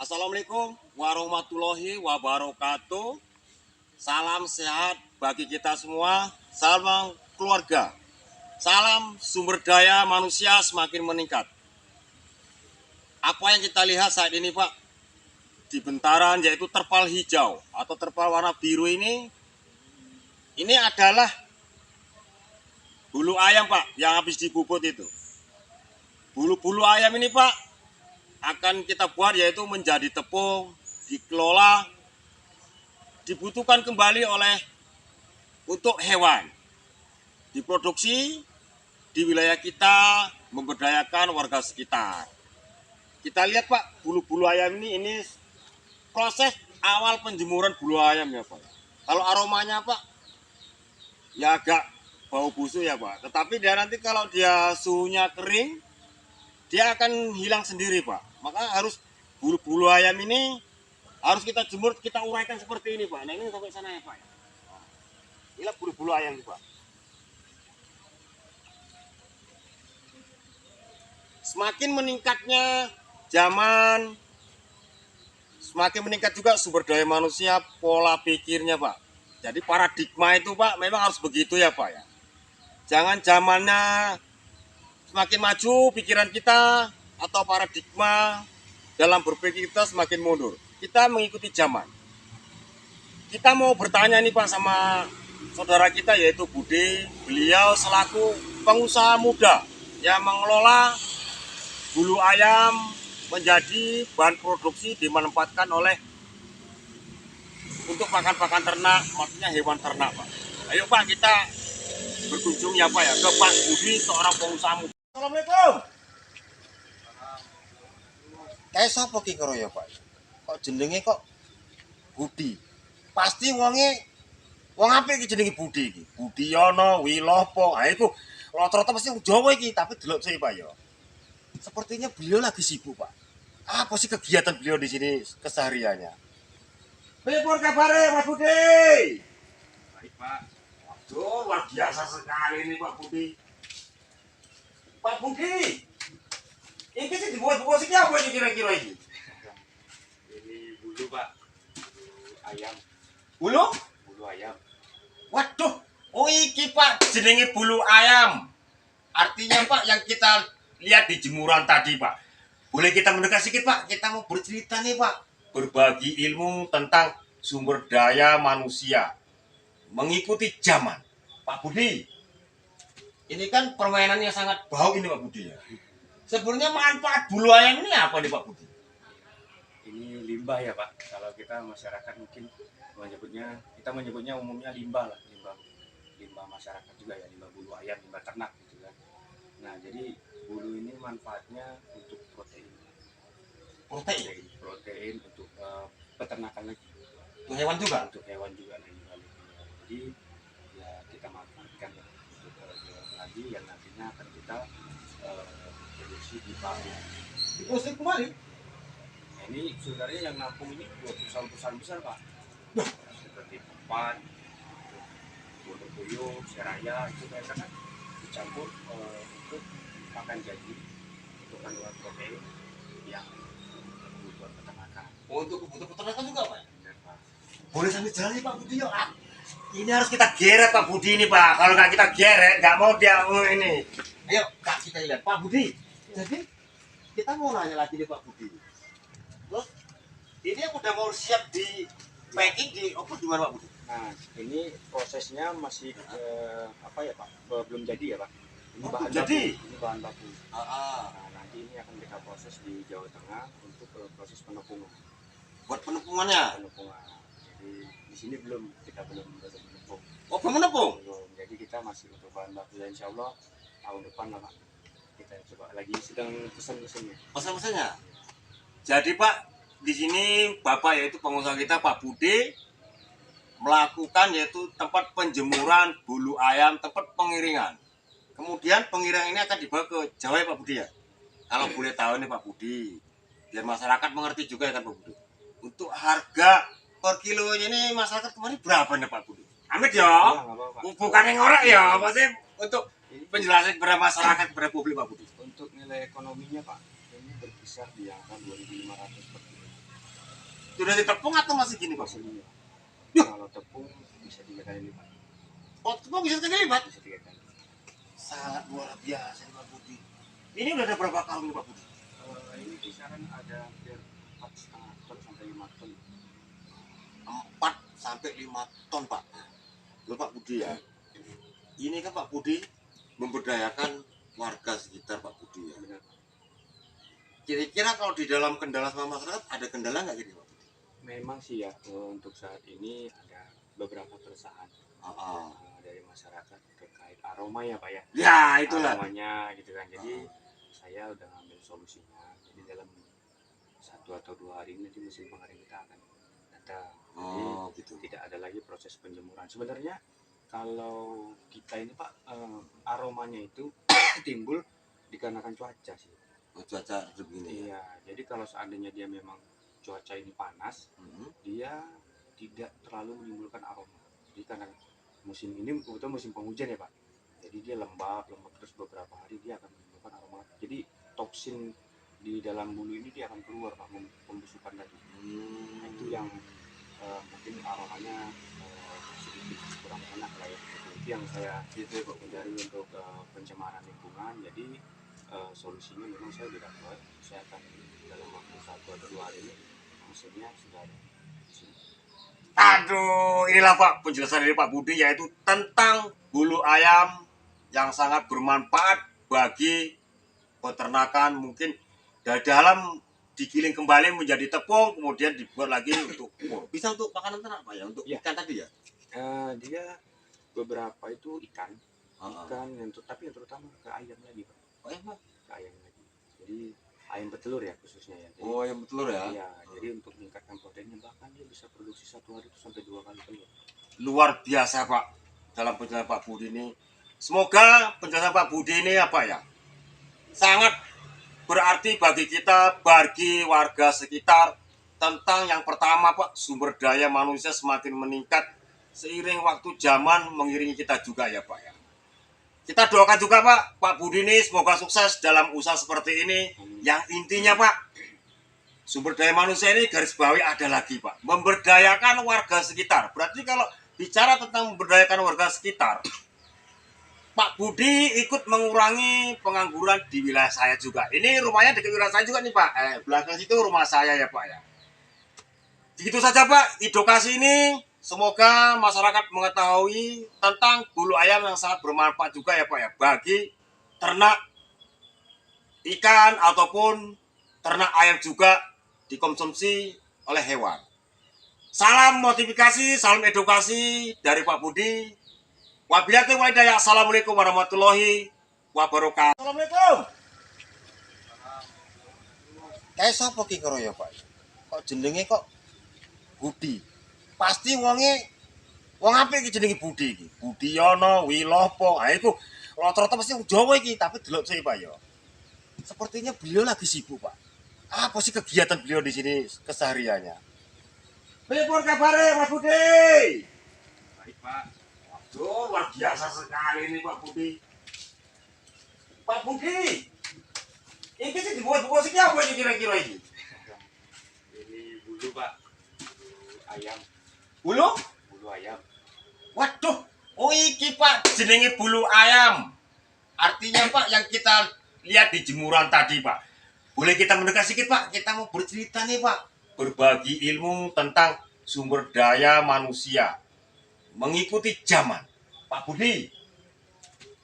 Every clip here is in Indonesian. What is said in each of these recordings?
Assalamualaikum warahmatullahi wabarakatuh. Salam sehat bagi kita semua. Salam keluarga. Salam sumber daya manusia semakin meningkat. Apa yang kita lihat saat ini, Pak, di bentaran yaitu terpal hijau atau terpal warna biru ini adalah bulu ayam, Pak, yang habis dibubut itu. Bulu-bulu ayam ini, Pak, akan kita buat yaitu menjadi tepung, dikelola, dibutuhkan kembali untuk hewan, diproduksi di wilayah kita, memberdayakan warga sekitar. Kita lihat, Pak, bulu-bulu ayam ini proses awal penjemuran bulu ayam ya, Pak. Kalau aromanya, Pak, ya agak bau busuk ya, Pak. Tetapi dia nanti kalau dia suhunya kering, dia akan hilang sendiri, Pak. Maka harus bulu-bulu ayam ini harus kita jemur, kita uraikan seperti ini, Pak. Nah, ini sampai sana ya, Pak. Inilah bulu-bulu ayam, Pak. Semakin meningkatnya zaman, semakin meningkat juga sumber daya manusia, pola pikirnya, Pak. Jadi paradigma itu, Pak, memang harus begitu ya, Pak ya. Jangan zamannya semakin maju pikiran kita atau paradigma dalam berpikir kita semakin mundur. Kita mengikuti zaman. Kita mau bertanya nih, Pak, sama saudara kita yaitu Budi. Beliau selaku pengusaha muda yang mengelola bulu ayam menjadi bahan produksi dimanfaatkan untuk pakan-pakan ternak, maksudnya hewan ternak, Pak. Ayo, Pak, kita berkunjung ya, Pak ya, ke Pak Budi, seorang pengusaha muda. Assalamualaikum. Kayak sapa ki karo ya, Pak? Kok jenenge kok Budi? Pasti wong apik iki jenenge Budi iki. Budiyono Wilopo. Ha iku rata-rata pasti wong Jawa iki, tapi delok sih, Pak ya. Sepertinya beliau lagi sibuk, Pak. Apa sih kegiatan beliau di sini kesehariannya? Pripun kabare, Mas Budi? Baik, Pak. Waduh, luar biasa sekali ini, Pak Budi. Pak Budi, ini sih dibuat-buat sih apa ini kira-kira ini? Ini bulu, Pak. Bulu ayam. Bulu? Bulu ayam. Waduh, oh iki, Pak, jenenge bulu ayam. Artinya, Pak, yang kita lihat di jemuran tadi, Pak. Boleh kita mendekat sedikit, Pak? Kita mau bercerita nih, Pak. Berbagi ilmu tentang sumber daya manusia. Mengikuti zaman. Pak Budi, ini kan permainan yang sangat bau ini, Pak Budi ya. Sebenarnya manfaat bulu ayam ini apa nih, Pak Budi? Ini limbah ya, Pak. Kalau kita masyarakat mungkin kita menyebutnya umumnya limbah lah, limbah masyarakat juga ya, limbah bulu ayam, limbah ternak gitu kan. Nah, jadi bulu ini manfaatnya untuk protein untuk peternakan lagi. Untuk hewan juga? Untuk hewan juga lagi. Jadi ya kita manfaatkan ya, untuk hewan lagi yang nantinya akan kita produksi di pabrik. Terus kembali? Nah, ini sebenarnya yang nampung ini dua perusahaan besar, Pak. Seperti Papan, Pondok Puyuh, Seraya, itu mereka kan dicampur untuk pakan jadi, untuk kandungan protein yang kebutuhan peternakan. Untuk kebutuhan peternakan juga, Pak? Benar, Pak. Boleh sambil jalan nih, Pak Budi ya. Ini harus kita geret, Pak Budi ini, Pak. Kalau nggak kita geret, nggak mau dia ini. Ayo, Kak, kita lihat. Pak Budi, jadi kita mau nanya lagi nih, Pak Budi. Terus, ini yang udah mau siap di packing di gimana, Pak Budi? Nah, ini prosesnya masih apa ya, Pak? Belum jadi ya, Pak. Ini bahan jadi? baku. Ini bahan baku. Ah. Nah, nanti ini akan kita proses di Jawa Tengah untuk proses penepungan. Buat penepungannya? Penepungan. Jadi di sini kita belum menepung. Oh, belum menepung? Belum. Jadi kita masih untuk bahan baku, dan insya Allah tahun depan lah, Pak. Kita coba lagi sedang pesan-pesannya. Pesan-pesannya? Jadi, Pak, di sini Bapak yaitu pengusaha kita, Pak Budi, melakukan yaitu tempat penjemuran bulu ayam, tempat pengiringan. Kemudian pengiringan ini akan dibawa ke Jawa ya, Pak Budi ya? Kalau boleh tahu nih, Pak Budi, biar masyarakat mengerti juga ya kan, Pak Budi. Untuk harga per kilonya ini masyarakat kemarin berapa nih, Pak Budi? Amit ya? Bukan yang orang ya, maksudnya untuk penjelasan kepada masyarakat, kepada publik, Pak Budi. Untuk nilai ekonominya, Pak, ini berkisar di angka 2.500 per kilo. Sudah ditepung atau masih gini Pak? Masih iya. Yuh. Kalau tepung bisa 3 kali lipat. Oh, tepung bisa 3 lipat? Bisa 3 kali. Sangat luar biasa Pak Budi. Ini udah ada berapa tahun Pak Budi? Ini kisaran ada hampir 4,5 ton sampai 5 ton. 4 sampai 5 ton Pak. Loh Pak Budi ya. Ini kan Pak Budi memberdayakan warga sekitar Pak Budi ya. Benar. Kira-kira kalau di dalam kendala sama masyarakat ada kendala nggak gitu Pak Budi? Memang sih ya, untuk saat ini ada beberapa keresahan dari masyarakat terkait aroma ya Pak ya. Ya itulah. Aromanya gitu kan. Jadi saya udah ngambil solusinya. Jadi dalam 1 atau 2 hari ini nanti mesin pengering kita akan datang. Jadi Gitu. tidak ada lagi proses penjemuran. Sebenarnya kalau kita ini Pak, aromanya itu timbul dikarenakan cuaca sih. Cuaca begini ya. Iya, jadi kalau seandainya dia memang cuaca ini panas, dia tidak terlalu menimbulkan aroma. Jadi karena musim ini kebetulan musim penghujan ya Pak. Jadi dia lembab terus beberapa hari dia akan menimbulkan aroma. Jadi toksin di dalam bulu ini dia akan keluar Pak, pembusukan tadi. Nah, itu yang mungkin aromanya sedikit kurang enak lah ya. Itu yang saya hindari untuk pencemaran lingkungan. Jadi solusinya memang saya tidak dapat. Saya akan dalam waktu 1 atau 2 hari ini mesinnya sudah ada di sini. Aduh, inilah Pak penjelasan dari Pak Budi yaitu tentang bulu ayam yang sangat bermanfaat bagi peternakan, mungkin dari dalam digiling kembali menjadi tepung, kemudian dibuat lagi untuk bisa untuk makanan ternak Pak ya, untuk ikan tadi ya. Dia beberapa itu ikan tapi yang terutama ke ayam lagi Pak. Oh ya Pak, Ke ayam lagi. Jadi ayam petelur ya khususnya ya. Jadi, ayam petelur ya. iya, jadi untuk meningkatkan proteinnya bahkan dia bisa produksi 1 hari itu sampai 2 kali telur. Luar biasa Pak dalam penjelasan Pak Budi ini. Semoga penjelasan Pak Budi ini apa ya, sangat berarti bagi kita, bagi warga sekitar, tentang yang pertama Pak, sumber daya manusia semakin meningkat seiring waktu zaman mengiringi kita juga ya Pak ya. Kita doakan juga Pak Budi ini semoga sukses dalam usaha seperti ini. Yang intinya Pak, sumber daya manusia ini garis bawahi ada lagi Pak, memberdayakan warga sekitar. Berarti kalau bicara tentang memberdayakan warga sekitar, Pak Budi ikut mengurangi pengangguran di wilayah saya juga. Ini rumahnya dekat wilayah saya juga nih Pak. Belakang situ rumah saya ya Pak ya. Begitu saja Pak, edukasi ini semoga masyarakat mengetahui tentang bulu ayam yang sangat bermanfaat juga ya Pak ya. Bagi ternak ikan ataupun ternak ayam juga dikonsumsi oleh hewan. Salam motivasi, salam edukasi dari Pak Budi. Wabillahi taufiq wal hidayah. Assalamualaikum warahmatullahi wabarakatuh. Assalamualaikum. Kayak sapa ki ya Pak? Kok jenenge kok Budi? Pasti wong apik iki jenenge Budi iki. Budiyono Wilopo. Ha iku rata-rata pasti wong Jawa iki, tapi delok sih Pak ya. Sepertinya beliau lagi sibuk Pak. Apa sih kegiatan beliau di sini kesehariannya? Pripun kabare Mas Budi? Baik Pak. Waduh, luar biasa sekali ini Pak Budi. Pak Budi, ini sih dibuat-buat sih apa ini kira-kira ini? Ini bulu Pak, bulu ayam. Bulu? Bulu ayam. Waduh, oh iki Pak jenenge bulu ayam. Artinya Pak yang kita lihat di jemuran tadi Pak. Boleh kita mendekat sedikit Pak? Kita mau bercerita nih Pak, berbagi ilmu tentang sumber daya manusia mengikuti zaman. Pak Budi,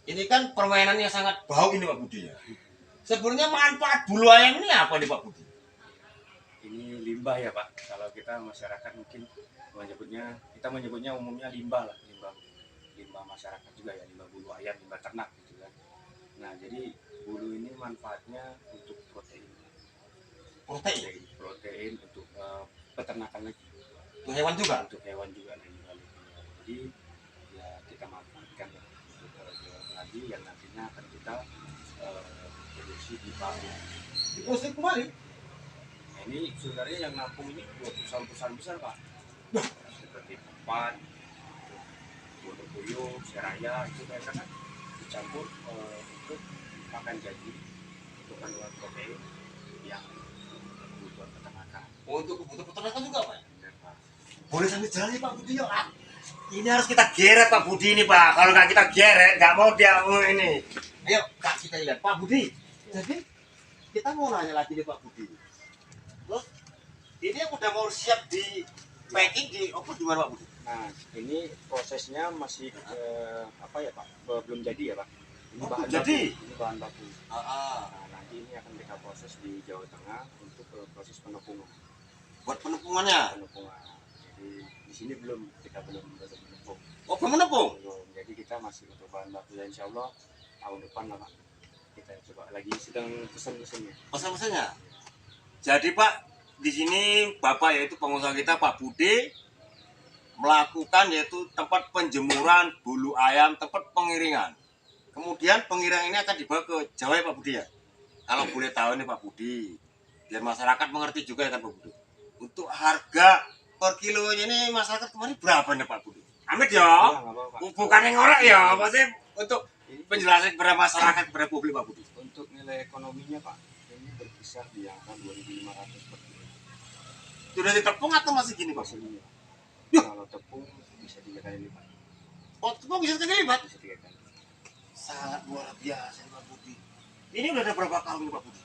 ini kan permainan yang sangat bau ini Pak Budi ya. Sebenarnya manfaat bulu ayam ini apa nih Pak Budi? Ini limbah ya Pak. Kalau kita masyarakat mungkin kita menyebutnya umumnya limbah lah, limbah masyarakat juga ya, limbah bulu ayam, limbah ternak gitu kan. Nah jadi bulu ini manfaatnya untuk protein untuk peternakan lagi. Untuk hewan juga? Untuk hewan juga lagi. Jadi ya kita manfaatkan ya untuk hewan lagi yang nantinya akan kita produksi di pabrik. Diproses kembali? Nah, ini sebenarnya yang nampung ini buat perusahaan-perusahaan besar Pak. Seperti Tempat, Pondok Puyuh, Seraya, itu mereka kan dicampur untuk makan jadi, untuk kandungan protein yang kebutuhan peternakan. Untuk kebutuhan peternakan juga Pak. Benar, Pak. Boleh sambil jalan nih Pak Budi yuk. Ini harus kita geret Pak Budi ini Pak. Kalau nggak kita geret, nggak mau dia ini. Ayo Kak kita lihat Pak Budi. Jadi kita mau nanya lagi nih Pak Budi. Terus ini yang udah mau siap di packing di open gimana Pak Budi? Nah, ini prosesnya masih apa ya Pak? Belum jadi ya Pak. Ini bahan jadi? baku. Ini bahan baku. Ah, Nah, nanti ini akan kita proses di Jawa Tengah untuk proses penepungan. buat penepungannya. Penepungan. Jadi di sini kita belum menepung. Oh belum menepung? Belum. Jadi kita masih untuk bahan baku dan insya Allah tahun depan lah Pak. Kita coba lagi sedang pesen-pesennya. Pesan-pesannya. Jadi Pak, di sini Bapak yaitu pengusaha kita Pak Budi melakukan yaitu tempat penjemuran bulu ayam, tempat pengiringan. Kemudian pengiringan ini akan dibawa ke Jawa ya Pak Budi ya. Kalau boleh tahu nih Pak Budi, biar masyarakat mengerti juga ya kan Pak Budi. Untuk harga per kilonya ini masyarakat kemarin berapa nih Pak Budi? Amit ya. Ya, nggak apa-apa, Pak. Bukan yang ngorek ya, maksudnya untuk penjelasan kepada masyarakat kepada publik Pak Budi. Untuk nilai ekonominya Pak, ini berkisar di angka 2.500 per kilo. Sudah ditepung atau masih gini Pak? Masih ini ya. Yuh. Kalau tepung bisa 3 kali lipat. Oh, tepung bisa sekali lipat? Bisa 3 kali. Sangat luar biasa Pak Budi. Ini udah ada berapa tahun Pak Budi?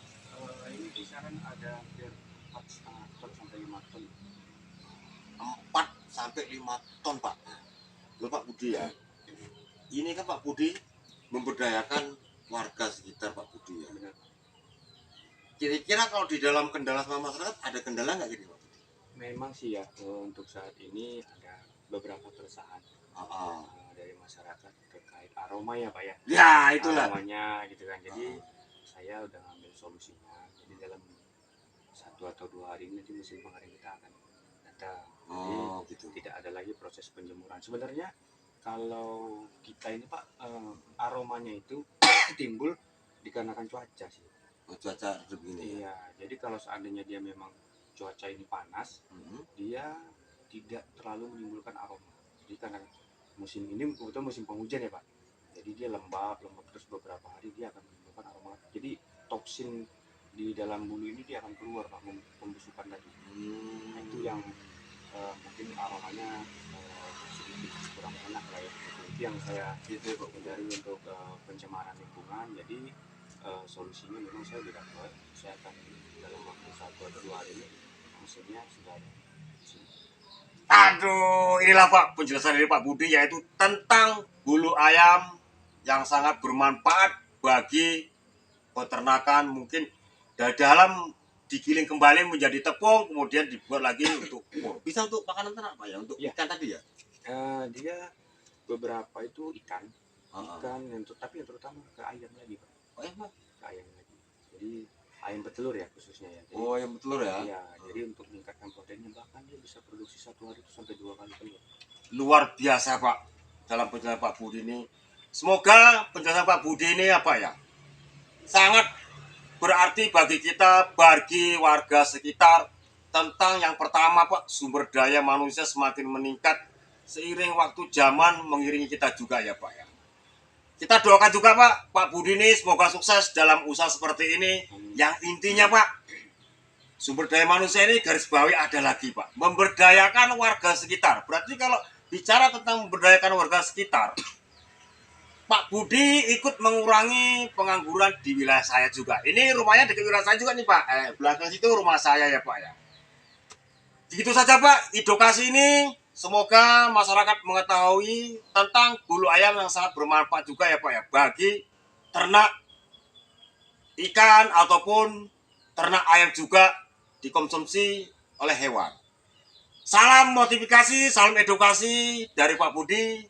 Ini kisaran ada hampir 4,5 ton sampai 5 ton. 4 sampai 5 ton Pak. Loh Pak Budi ya. Ini kan Pak Budi memberdayakan warga sekitar Pak Budi ya. Benar. Kira-kira kalau di dalam kendala sama masyarakat ada kendala nggak gini Pak Budi? Memang sih ya untuk saat ini ada beberapa keresahan dari masyarakat terkait aroma ya Pak ya. Ya itulah. Aromanya gitu kan. Jadi saya udah ngambil solusinya. Jadi dalam 1 atau 2 hari ini nanti mesin pengering kita akan datang. Jadi Gitu. tidak ada lagi proses penjemuran. Sebenarnya kalau kita ini Pak aromanya itu timbul dikarenakan cuaca sih. Oh, cuaca begini ya. Iya, jadi kalau seandainya dia memang cuaca ini panas, dia tidak terlalu menimbulkan aroma. Jadi karena musim ini kebetulan musim penghujan ya Pak. Jadi dia lembab terus beberapa hari dia akan menimbulkan aroma. Jadi toksin di dalam bulu ini dia akan keluar Pak, pembusukan tadi. Nah, itu yang mungkin aromanya sedikit kurang enak lah ya. Itu yang saya hindari untuk pencemaran lingkungan. Jadi solusinya memang saya udah dapat. Saya akan dalam waktu 1 atau 2 hari ini mesinnya sudah ada. Aduh, inilah Pak penjelasan dari Pak Budi yaitu tentang bulu ayam yang sangat bermanfaat bagi peternakan, mungkin dari dalam digiling kembali menjadi tepung kemudian dibuat lagi untuk bisa untuk makanan ternak Pak ya, untuk Ya. ikan tadi ya. Dia beberapa itu ikan Ah, tapi yang terutama ke ayam lagi Pak, Oh ya Pak. ke ayam lagi. Jadi ayam petelur ya khususnya ya. Jadi, Oh yang betul ya. iya, jadi untuk meningkatkan proteinnya bahkan dia bisa produksi 1 hari itu sampai 2 kali telur. Luar biasa Pak dalam penjelasan Pak Budi ini. Semoga penjelasan Pak Budi ini apa ya, sangat berarti bagi kita, bagi warga sekitar, tentang yang pertama Pak, sumber daya manusia semakin meningkat seiring waktu zaman mengiringi kita juga ya Pak ya. Kita doakan juga Pak Budi ini semoga sukses dalam usaha seperti ini. Yang intinya Pak, sumber daya manusia ini garis bawahi ada lagi Pak, memberdayakan warga sekitar. Berarti kalau bicara tentang memberdayakan warga sekitar, Pak Budi ikut mengurangi pengangguran di wilayah saya juga. Ini rumahnya dekat wilayah saya juga nih Pak. Belakang situ rumah saya ya Pak ya. Begitu saja Pak, edukasi ini semoga masyarakat mengetahui tentang bulu ayam yang sangat bermanfaat juga ya Pak ya, bagi ternak ikan ataupun ternak ayam juga dikonsumsi oleh hewan. Salam motivasi, salam edukasi dari Pak Budi.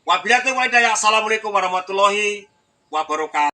Wabillahi taufiq wal hidayah. Assalamualaikum warahmatullahi wabarakatuh.